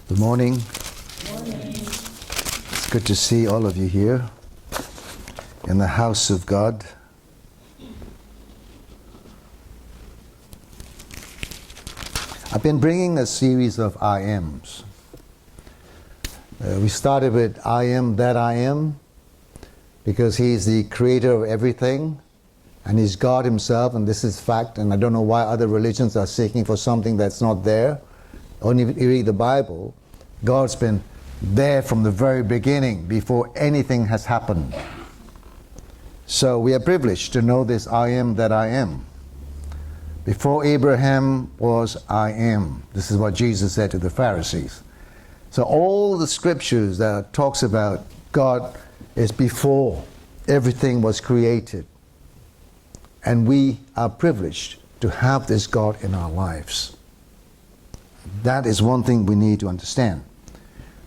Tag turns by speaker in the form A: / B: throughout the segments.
A: Good morning.
B: Morning.
A: It's good to see all of you here in the house of God. I've been bringing a series of I ams. We started with I am that I am, because He's the creator of everything and He's God Himself, and this is fact, and I don't know why other religions are seeking for something that's not there. Only if you read the Bible, God's been there from the very beginning, before anything has happened. So we are privileged to know this I am that I am. Before Abraham was I am. This is what Jesus said to the Pharisees. So all the scriptures that talks about God is before everything was created. And we are privileged to have this God in our lives. That is one thing we need to understand.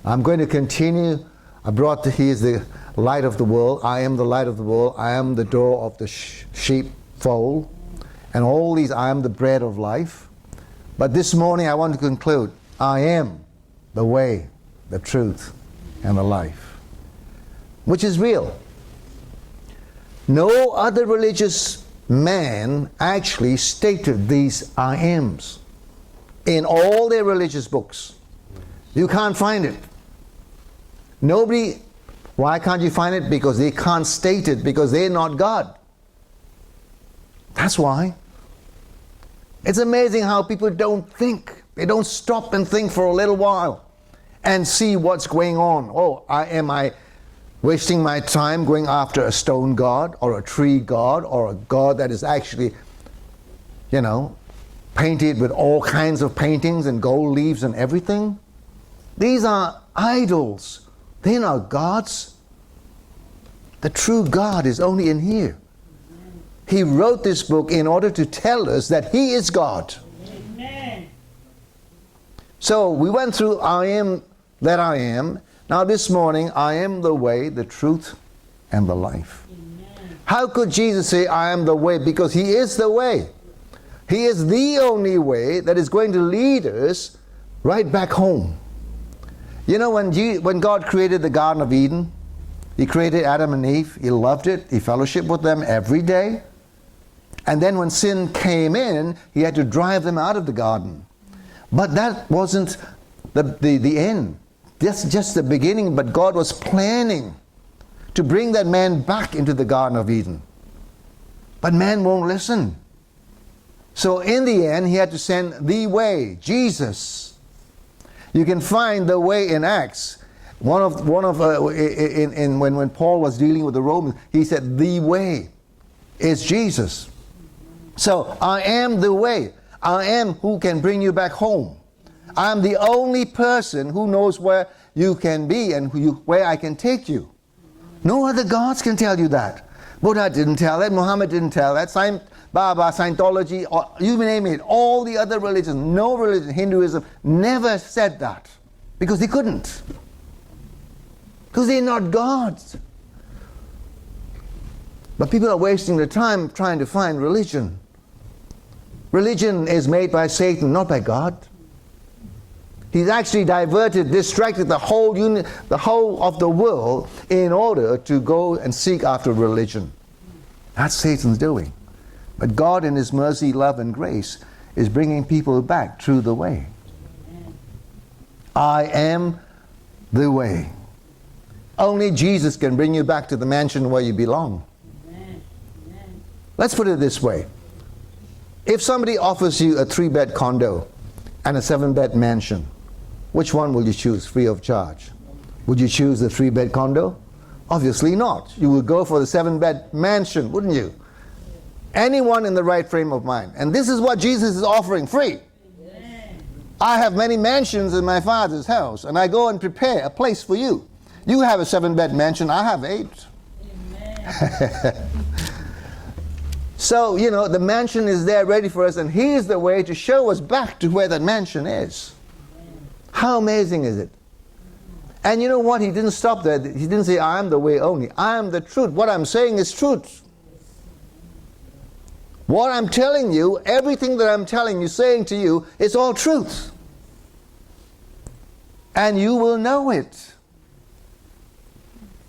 A: I'm going to continue. He is the light of the world. I am the light of the world. I am the door of the sheepfold. And all these, I am the bread of life. But this morning I want to conclude, I am the way, the truth, and the life. Which is real. No other religious man actually stated these I ams in all their religious books. You can't find it. Nobody. Why can't you find it? Because they can't state it, because they're not God. That's why. It's amazing how people don't think. They don't stop and think for a little while and see what's going on. Oh, am I wasting my time going after a stone god or a tree god or a god that is actually, painted with all kinds of paintings and gold leaves and everything? These are idols. They're not gods. The true God is only in here. He wrote this book in order to tell us that He is God.
B: Amen.
A: So we went through I am that I am. Now this morning, I am the way, the truth, and the life.
B: Amen. How
A: How could Jesus say I am the way? Because He is the way. He is the only way that is going to lead us right back home. When God created the Garden of Eden, He created Adam and Eve. He loved it. He fellowshiped with them every day. And then when sin came in, He had to drive them out of the garden. But that wasn't the end. That's just the beginning. But God was planning to bring that man back into the Garden of Eden. But man won't listen. So in the end, He had to send the way, Jesus. You can find the way in Acts. When Paul was dealing with the Romans, he said the way is Jesus. So I am the way. I am who can bring you back home. I'm the only person who knows where you can be and where I can take you. No other gods can tell you that. Buddha didn't tell that. Muhammad didn't tell that. Baba, Scientology, or you name it, all the other religions, no religion, Hinduism, never said that. Because they couldn't. Because they're not gods. But people are wasting their time trying to find religion. Religion is made by Satan, not by God. He's actually distracted the whole of the world in order to go and seek after religion. That's Satan's doing. But God in His mercy, love, and grace is bringing people back through the way. I am the way. Only Jesus can bring you back to the mansion where you belong. Let's put it this way. If somebody offers you a 3-bed condo and a 7-bed mansion, which one will you choose free of charge? Would you choose the 3-bed condo? Obviously not. You would go for the 7-bed mansion, wouldn't you? Anyone in the right frame of mind. And this is what Jesus is offering, free.
B: Amen.
A: I have many mansions in my Father's house, and I go and prepare a place for you. You have a 7-bed mansion, I have 8.
B: Amen.
A: So, the mansion is there ready for us, and He is the way to show us back to where that mansion is. How amazing is it? And you know what? He didn't stop there. He didn't say, I am the way only. I am the truth. What I'm saying is truth. What I'm telling you, everything that I'm telling you, saying to you, is all truth. and you will know it.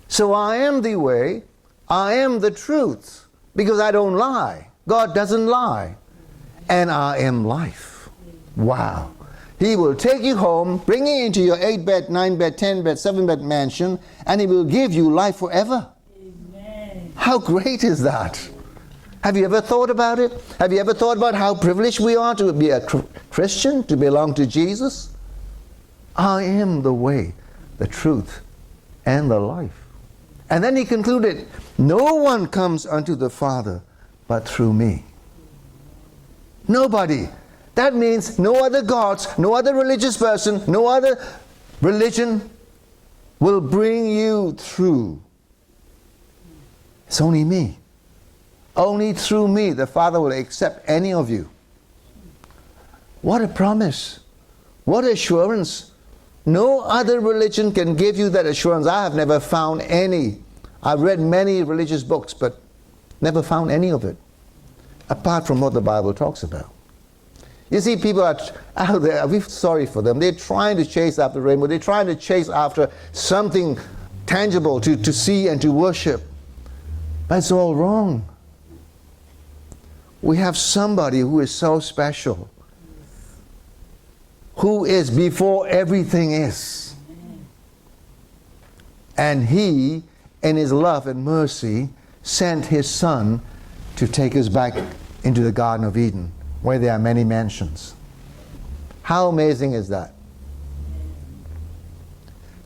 A: So I am the way, I am the truth, because I don't lie. God doesn't lie. And I am life. Wow. He will take you home, bring you into your 8-bed, 9-bed, 10-bed, 7-bed mansion, and He will give you life forever.
B: Amen.
A: How great is that? Have you ever thought about it? Have you ever thought about how privileged we are to be a Christian, to belong to Jesus? I am the way, the truth, and the life. And then He concluded, no one comes unto the Father but through me. Nobody. That means no other gods, no other religious person, no other religion will bring you through. It's only me. Only through me the Father will accept any of you. What a promise. What assurance. No other religion can give you that assurance. I have never found any. I've read many religious books, but never found any of it, apart from what the Bible talks about. You see, people are out there, we're sorry for them. They're trying to chase after the rainbow. They're trying to chase after something tangible to see and to worship. But it's all wrong. We have somebody who is so special, who is before everything is. And He, in His love and mercy, sent His Son to take us back into the Garden of Eden, where there are many mansions. How amazing is that?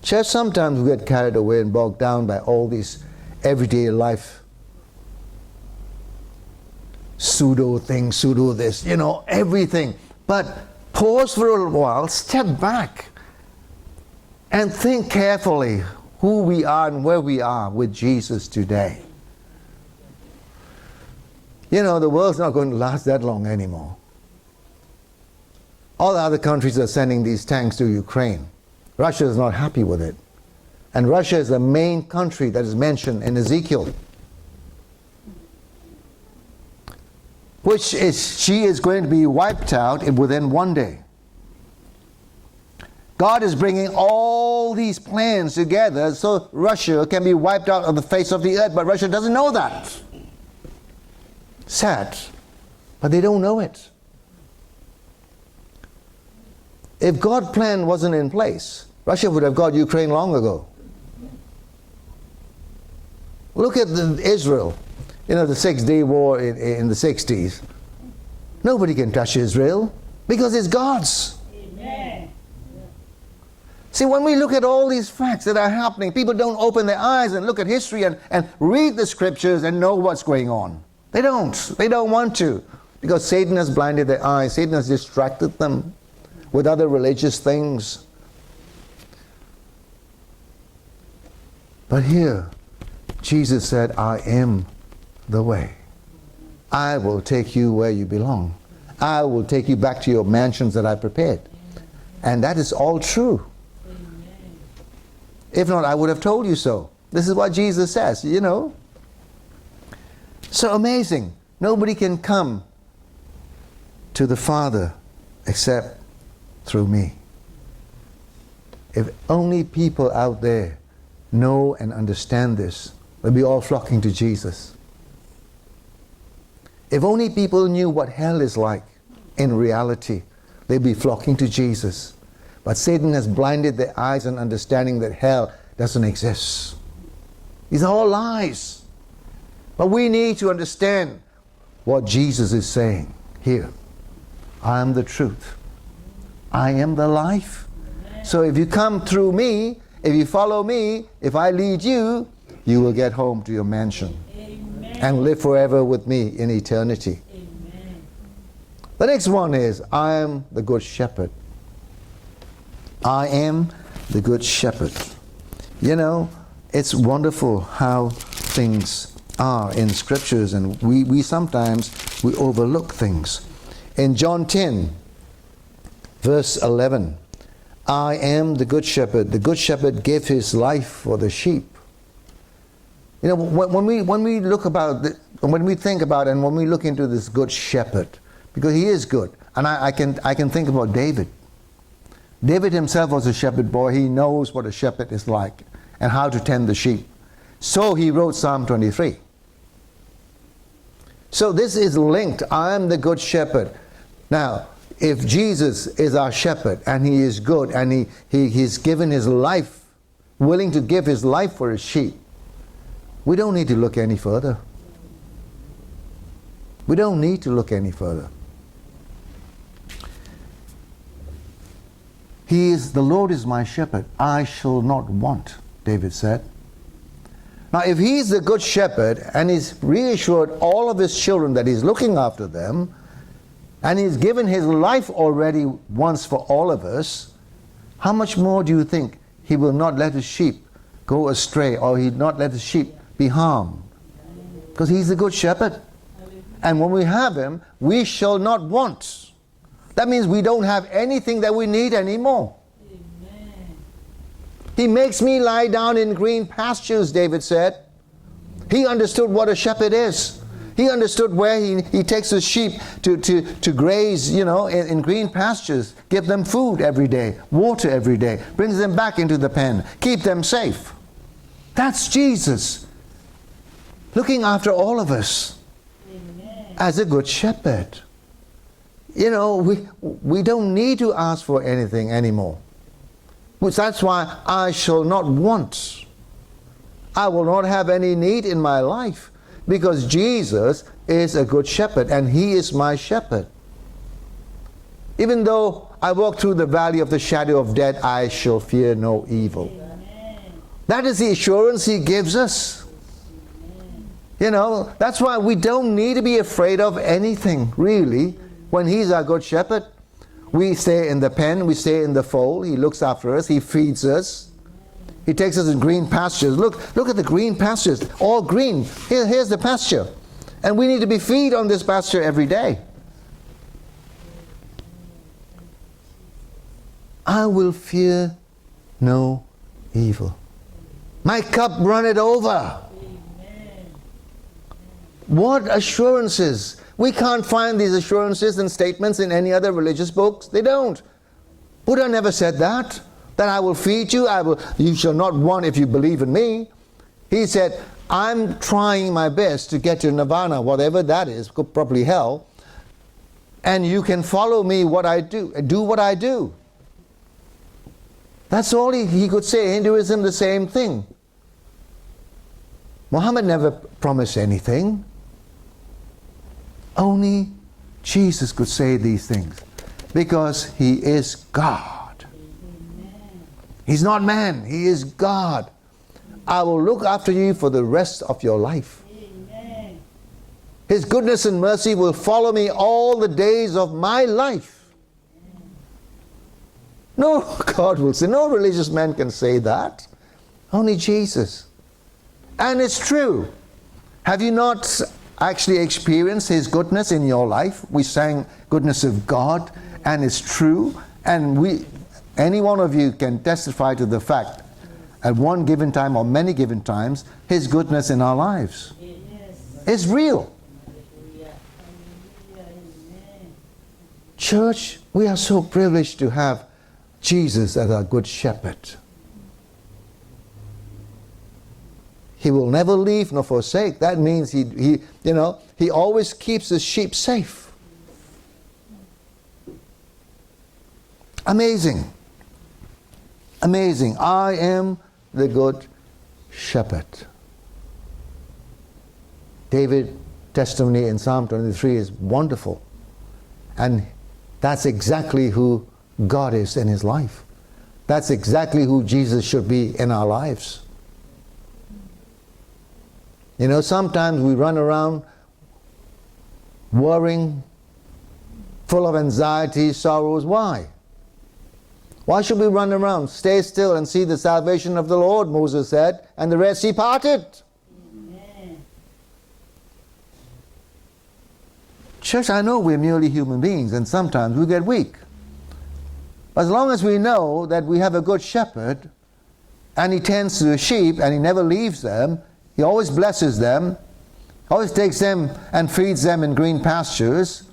A: Just sometimes we get carried away and bogged down by all these everyday life pseudo things, pseudo this, everything. But pause for a while, step back, and think carefully who we are and where we are with Jesus today. The world's not going to last that long anymore. All the other countries are sending these tanks to Ukraine. Russia is not happy with it. And Russia is the main country that is mentioned in Ezekiel, she is going to be wiped out within one day. God is bringing all these plans together so Russia can be wiped out of the face of the earth, but Russia doesn't know that. Sad, but they don't know it. If God's plan wasn't in place, Russia would have got Ukraine long ago. Look at Israel. The Six-Day War in the 60s. Nobody can touch Israel because it's God's.
B: Amen.
A: See, when we look at all these facts that are happening, people don't open their eyes and look at history and read the scriptures and know what's going on. They don't. They don't want to, because Satan has blinded their eyes. Satan has distracted them with other religious things. But here, Jesus said, I am the way. I will take you where you belong. I will take you back to your mansions that I prepared. And that is all true. If not, I would have told you so. This is what Jesus says, So amazing. Nobody can come to the Father except through me. If only people out there know and understand this, they'll be all flocking to Jesus. If only people knew what hell is like in reality, they'd be flocking to Jesus. But Satan has blinded their eyes and understanding that hell doesn't exist. These are all lies. But we need to understand what Jesus is saying here. I am the truth. I am the life. So if you come through me, if you follow me, if I lead you, you will get home to your mansion. And live forever with me in eternity. Amen. The next one is, I am the good shepherd. I am the good shepherd. It's wonderful how things are in scriptures, and we sometimes overlook things. In John 10, verse 11, I am the good shepherd. The good shepherd gave his life for the sheep. When we look about when we think about and when we look into this good shepherd, because he is good, and I can think about David. David himself was a shepherd boy. He knows what a shepherd is like and how to tend the sheep. So he wrote Psalm 23. So this is linked. I am the good shepherd. Now, if Jesus is our shepherd and he is good and he's given his life, willing to give his life for his sheep, we don't need to look any further. We don't need to look any further. The Lord is my shepherd, I shall not want, David said. Now, if he's the good shepherd and he's reassured all of his children that he's looking after them, and he's given his life already once for all of us, how much more do you think he will not let his sheep go astray, or he'd not let his sheep be harmed? Because he's the good shepherd. And when we have him, we shall not want. That means we don't have anything that we need anymore.
B: Amen.
A: He makes me lie down in green pastures, David said. He understood what a shepherd is. He understood where he takes his sheep to graze, in green pastures, give them food every day, water every day, brings them back into the pen, keep them safe. That's Jesus, looking after all of us.
B: Amen.
A: As a good shepherd. We don't need to ask for anything anymore. That's why I shall not want. I will not have any need in my life, because Jesus is a good shepherd and he is my shepherd. Even though I walk through the valley of the shadow of death, I shall fear no evil.
B: Amen.
A: That is the assurance he gives us. That's why we don't need to be afraid of anything, really. When he's our good shepherd, we stay in the pen, we stay in the fold, he looks after us, he feeds us. He takes us in green pastures. Look at the green pastures, all green. Here's the pasture. And we need to be fed on this pasture every day. I will fear no evil. My cup runneth over.
B: Amen.
A: What assurances! We can't find these assurances and statements in any other religious books. They don't. Buddha never said that I will feed you, you shall not want if you believe in me. He said, I'm trying my best to get to nirvana, whatever that is, probably hell, and you can follow me what I do what I do. That's all he could say. Hinduism, the same thing. Muhammad never promised anything. Only Jesus could say these things, because he is God.
B: Amen.
A: He's not man, he is God. I will look after you for the rest of your life.
B: Amen.
A: His goodness and mercy will follow me all the days of my life. No God will say, no religious man can say that. Only Jesus. And it's true. Have you not actually experienced his goodness in your life? We sang goodness of God, and it's true. And any one of you can testify to the fact, at one given time or many given times, his goodness in our lives.
B: Yes.
A: It's real.
B: Hallelujah. Hallelujah. Amen.
A: Church, we are so privileged to have Jesus as our good shepherd. He will never leave nor forsake. That means he always keeps his sheep safe. Amazing. Amazing. I am the good shepherd. David's testimony in Psalm 23 is wonderful. And that's exactly who God is in his life. That's exactly who Jesus should be in our lives. Sometimes we run around worrying, full of anxiety, sorrows. Why? Why should we run around? Stay still and see the salvation of the Lord, Moses said, and the Red Sea parted.
B: Amen.
A: Church, I know we're merely human beings and sometimes we get weak. But as long as we know that we have a good shepherd and he tends to the sheep and he never leaves them, he always blesses them, always takes them and feeds them in green pastures,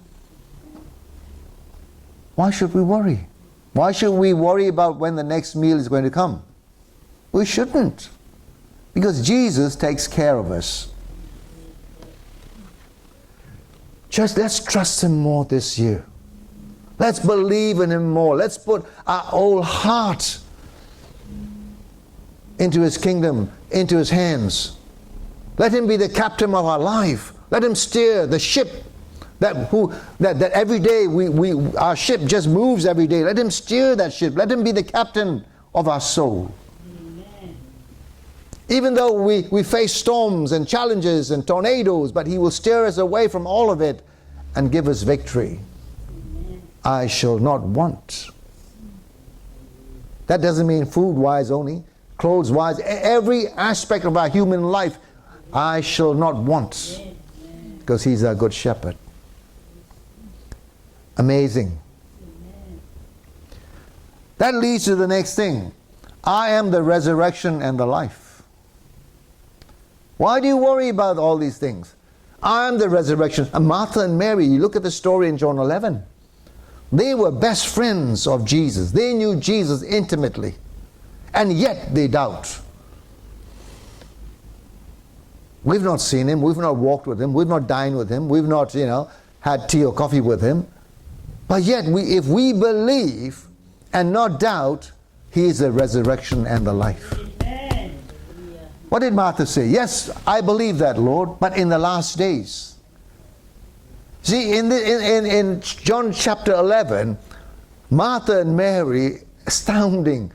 A: why should we worry? Why should we worry about when the next meal is going to come? We shouldn't. Because Jesus takes care of us. Just let's trust Him more this year. Let's believe in Him more. Let's put our whole heart into His kingdom, into His hands. Let Him be the captain of our life. Let Him steer the ship that every day our ship just moves every day. Let Him steer that ship. Let Him be the captain of our soul.
B: Amen.
A: Even though we face storms and challenges and tornadoes, but He will steer us away from all of it and give us victory.
B: Amen.
A: I shall not want. That doesn't mean food-wise only, clothes-wise. Every aspect of our human life, I shall not want. Because He's our good shepherd. Amazing.
B: Amen.
A: That leads to the next thing. I am the resurrection and the life. Why do you worry about all these things? I am the resurrection. And Martha and Mary, you look at the story in John 11. They were best friends of Jesus. They knew Jesus intimately. And yet they doubt. We've not seen Him. We've not walked with Him. We've not dined with Him. We've not, had tea or coffee with Him. But yet, if we believe and not doubt, He is the resurrection and the life.
B: Amen.
A: What did Martha say? Yes, I believe that, Lord, but in the last days. See, in John chapter 11, Martha and Mary, astounding,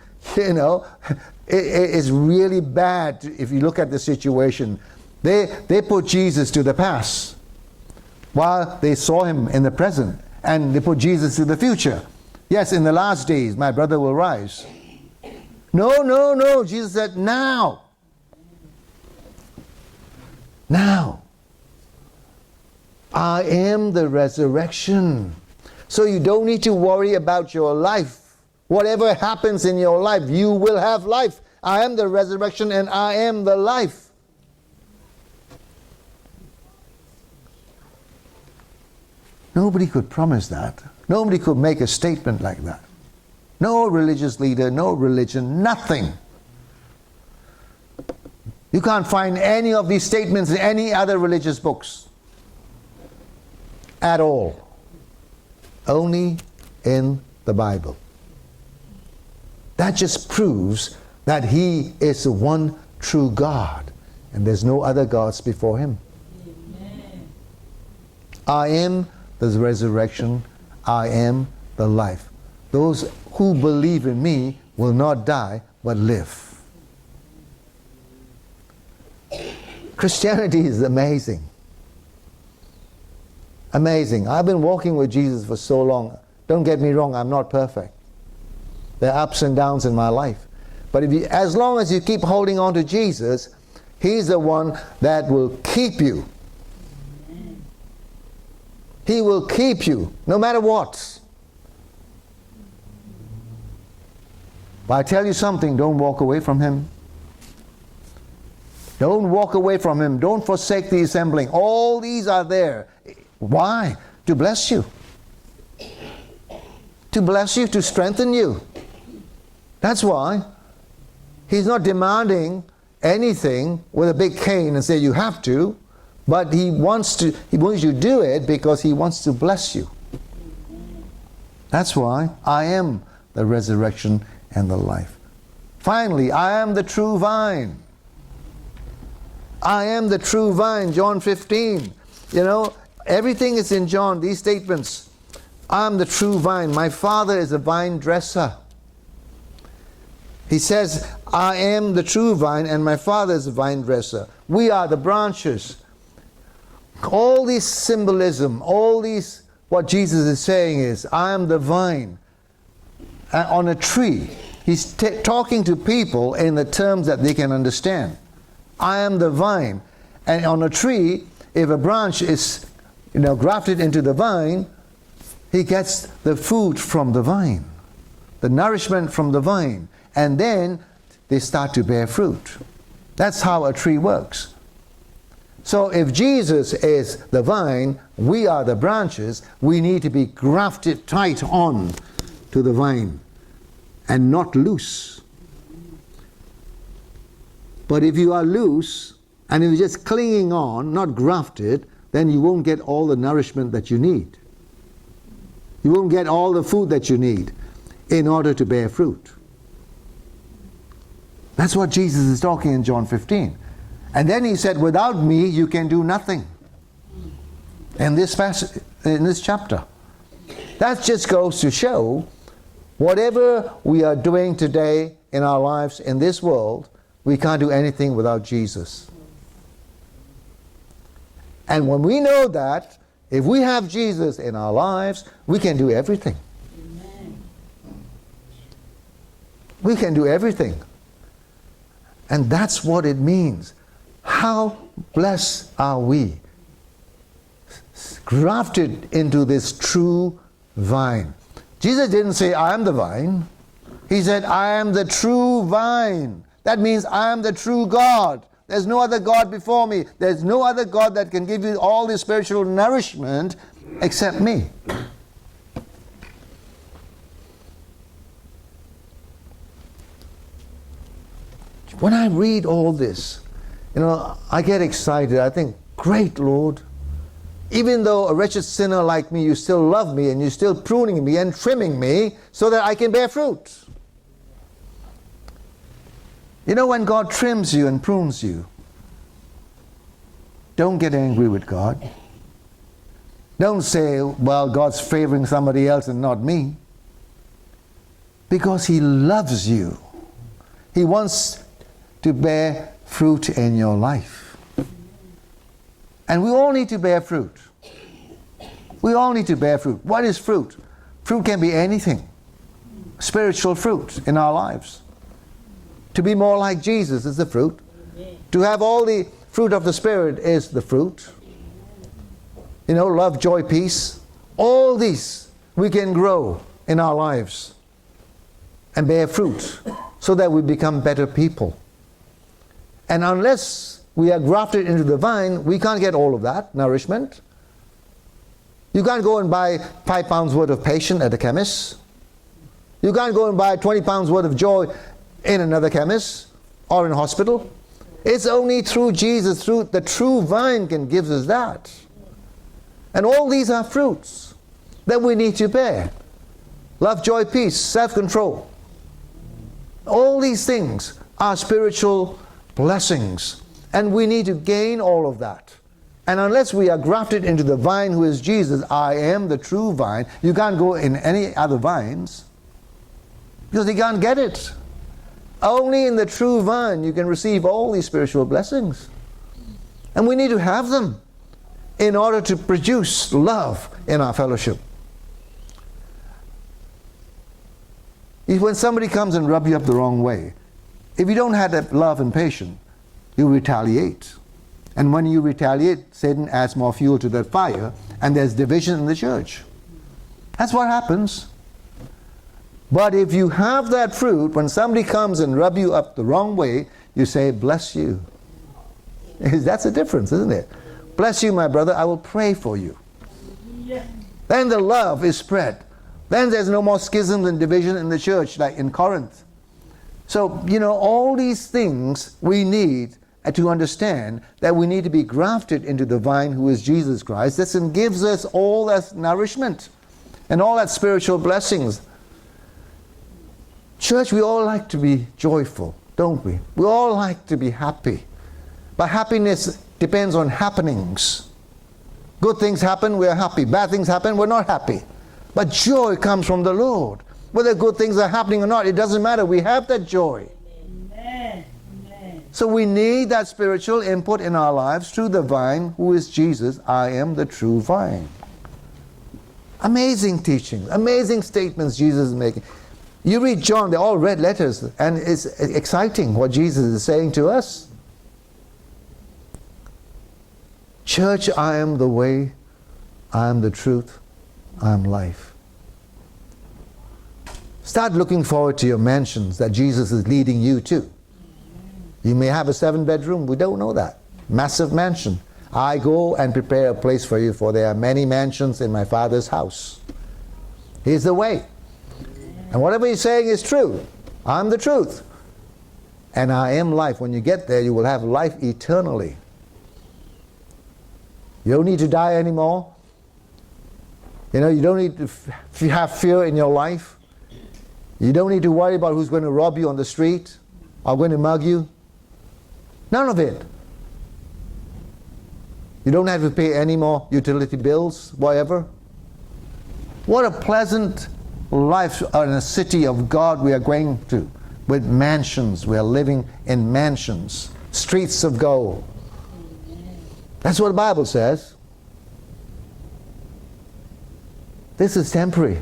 A: it's really bad if you look at the situation. They put Jesus to the past while they saw Him in the present. And they put Jesus to the future. Yes, in the last days, my brother will rise. No. Jesus said, now. Now. I am the resurrection. So you don't need to worry about your life. Whatever happens in your life, you will have life. I am the resurrection and I am the life. Nobody could promise that. Nobody could make a statement like that. No religious leader, no religion, nothing. You can't find any of these statements in any other religious books. At all. Only in the Bible. That just proves that He is the one true God. And there's no other gods before Him.
B: Amen.
A: I am the resurrection, I am the life. Those who believe in Me will not die, but live. Christianity is amazing. Amazing. I've been walking with Jesus for so long. Don't get me wrong, I'm not perfect. There are ups and downs in my life. But as long as you keep holding on to Jesus, He's the one that will keep you. He will keep you, no matter what. But I tell you something, don't walk away from Him. Don't walk away from Him. Don't forsake the assembling. All these are there. Why? To bless you. To bless you, to strengthen you. That's why. He's not demanding anything with a big cane and say you have to. But He wants you to do it because He wants to bless you. That's why I am the resurrection and the life. Finally, I am the true vine. I am the true vine, John 15. Everything is in John, these statements. I am the true vine. My Father is a vine dresser. He says, I am the true vine and my Father is a vine dresser. We are the branches. All this symbolism, what Jesus is saying is, I am the vine. On a tree, He's talking to people in the terms that they can understand. I am the vine. And on a tree, if a branch is grafted into the vine, he gets the food from the vine, the nourishment from the vine. And then they start to bear fruit. That's how a tree works. So if Jesus is the vine, we are the branches, we need to be grafted tight on to the vine and not loose. But if you are loose and if you're just clinging on, not grafted, then you won't get all the nourishment that you need. You won't get all the food that you need in order to bear fruit. That's what Jesus is talking in John 15. And then he said, without me you can do nothing. In this passage, in this chapter. That just goes to show whatever we are doing today in our lives in this world, we can't do anything without Jesus. And when we know that, if we have Jesus in our lives, we can do everything.
B: Amen.
A: We can do everything. And that's what it means. How blessed are we? Grafted into this true vine. Jesus didn't say, I am the vine. He said, I am the true vine. That means I am the true God. There's no other God before me. There's no other God that can give you all the spiritual nourishment except me. When I read all this, I get excited. I think, great Lord. Even though a wretched sinner like me, you still love me and you're still pruning me and trimming me so that I can bear fruit. When God trims you and prunes you, don't get angry with God. Don't say, well, God's favoring somebody else and not me. Because He loves you. He wants to bear fruit in your life. And we all need to bear fruit. We all need to bear fruit. What is fruit? Fruit can be anything. Spiritual fruit in our lives. To be more like Jesus is the fruit. To have all the fruit of the Spirit is the fruit. Love, joy, peace. All these we can grow in our lives and bear fruit so that we become better people. And unless we are grafted into the vine, we can't get all of that nourishment. You can't go and buy 5 pounds worth of patience at a chemist. You can't go and buy 20 pounds worth of joy in another chemist or in a hospital. It's only through Jesus, through the true vine can give us that. And all these are fruits that we need to bear. Love, joy, peace, self-control. All these things are spiritual blessings. And we need to gain all of that. And unless we are grafted into the vine who is Jesus, I am the true vine, you can't go in any other vines. Because you can't get it. Only in the true vine you can receive all these spiritual blessings. And we need to have them in order to produce love in our fellowship. When somebody comes and rubs you up the wrong way, if you don't have that love and patience, you retaliate. And when you retaliate, Satan adds more fuel to that fire, and there's division in the church. That's what happens. But if you have that fruit, when somebody comes and rubs you up the wrong way, you say, bless you. That's a difference, isn't it? Bless you, my brother, I will pray for you.
B: Yeah.
A: Then the love is spread. Then there's no more schisms and division in the church like in Corinth. So, all these things we need to understand that we need to be grafted into the vine who is Jesus Christ. This gives us all that nourishment and all that spiritual blessings. Church, we all like to be joyful, don't we? We all like to be happy. But happiness depends on happenings. Good things happen, we're happy. Bad things happen, we're not happy. But joy comes from the Lord. Whether good things are happening or not, it doesn't matter. We have that joy.
B: Amen. Amen.
A: So we need that spiritual input in our lives through the vine who is Jesus. I am the true vine. Amazing teaching, amazing statements Jesus is making. You read John, they're all red letters, and it's exciting what Jesus is saying to us. Church, I am the way, I am the truth, I am life. Start looking forward to your mansions that Jesus is leading you to. You may have a 7-bedroom, we don't know that. Massive mansion. I go and prepare a place for you, for there are many mansions in my Father's house. He's the way. And whatever he's saying is true. I'm the truth. And I am life. When you get there, you will have life eternally. You don't need to die anymore. You know, you don't need to have fear in your life. You don't need to worry about who's going to rob you on the street or going to mug you. None of it. You don't have to pay any more utility bills, whatever. What a pleasant life in a city of God we are going to, with mansions. We are living in mansions, streets of gold. That's what the Bible says. This is temporary.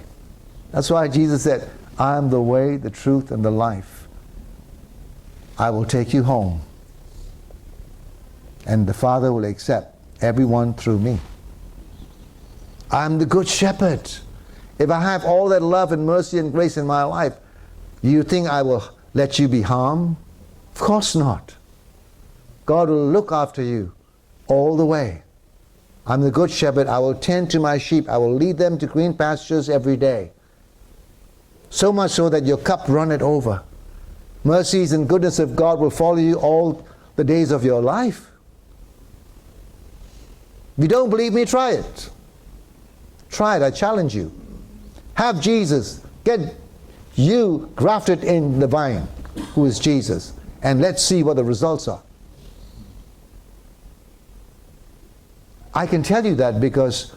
A: That's why Jesus said, I am the way, the truth, and the life. I will take you home. And the Father will accept everyone through me. I'm the good shepherd. If I have all that love and mercy and grace in my life, you think I will let you be harmed? Of course not. God will look after you all the way. I'm the good shepherd. I will tend to my sheep. I will lead them to green pastures every day. So much so that your cup runneth over. Mercies and goodness of God will follow you all the days of your life. If you don't believe me, try it. Try it, I challenge you. Have Jesus. Get you grafted in the vine, who is Jesus. And let's see what the results are. I can tell you that because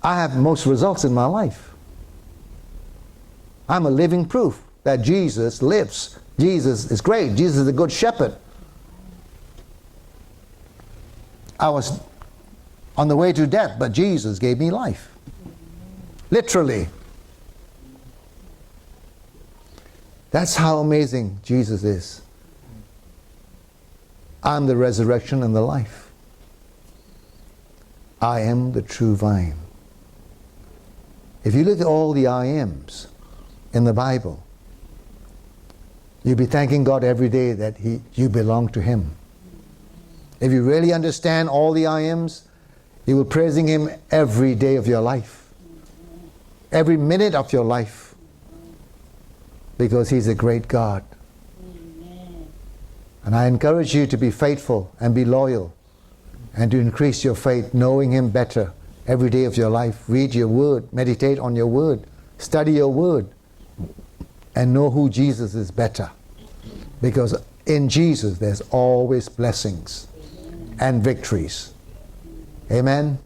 A: I have most results in my life. I'm a living proof that Jesus lives. Jesus is great. Jesus is a good shepherd. I was on the way to death, but Jesus gave me life. Literally. That's how amazing Jesus is. I'm the resurrection and the life. I am the true vine. If you look at all the I ams in the Bible, you'll be thanking God every day that you belong to Him. If you really understand all the I ams, you will praising Him every day of your life, every minute of your life, because He's a great God. And I encourage you to be faithful and be loyal and to increase your faith, knowing Him better every day of your life. Read your Word, meditate on your Word, study your Word, and know who Jesus is better. Because in Jesus there's always blessings and victories. Amen.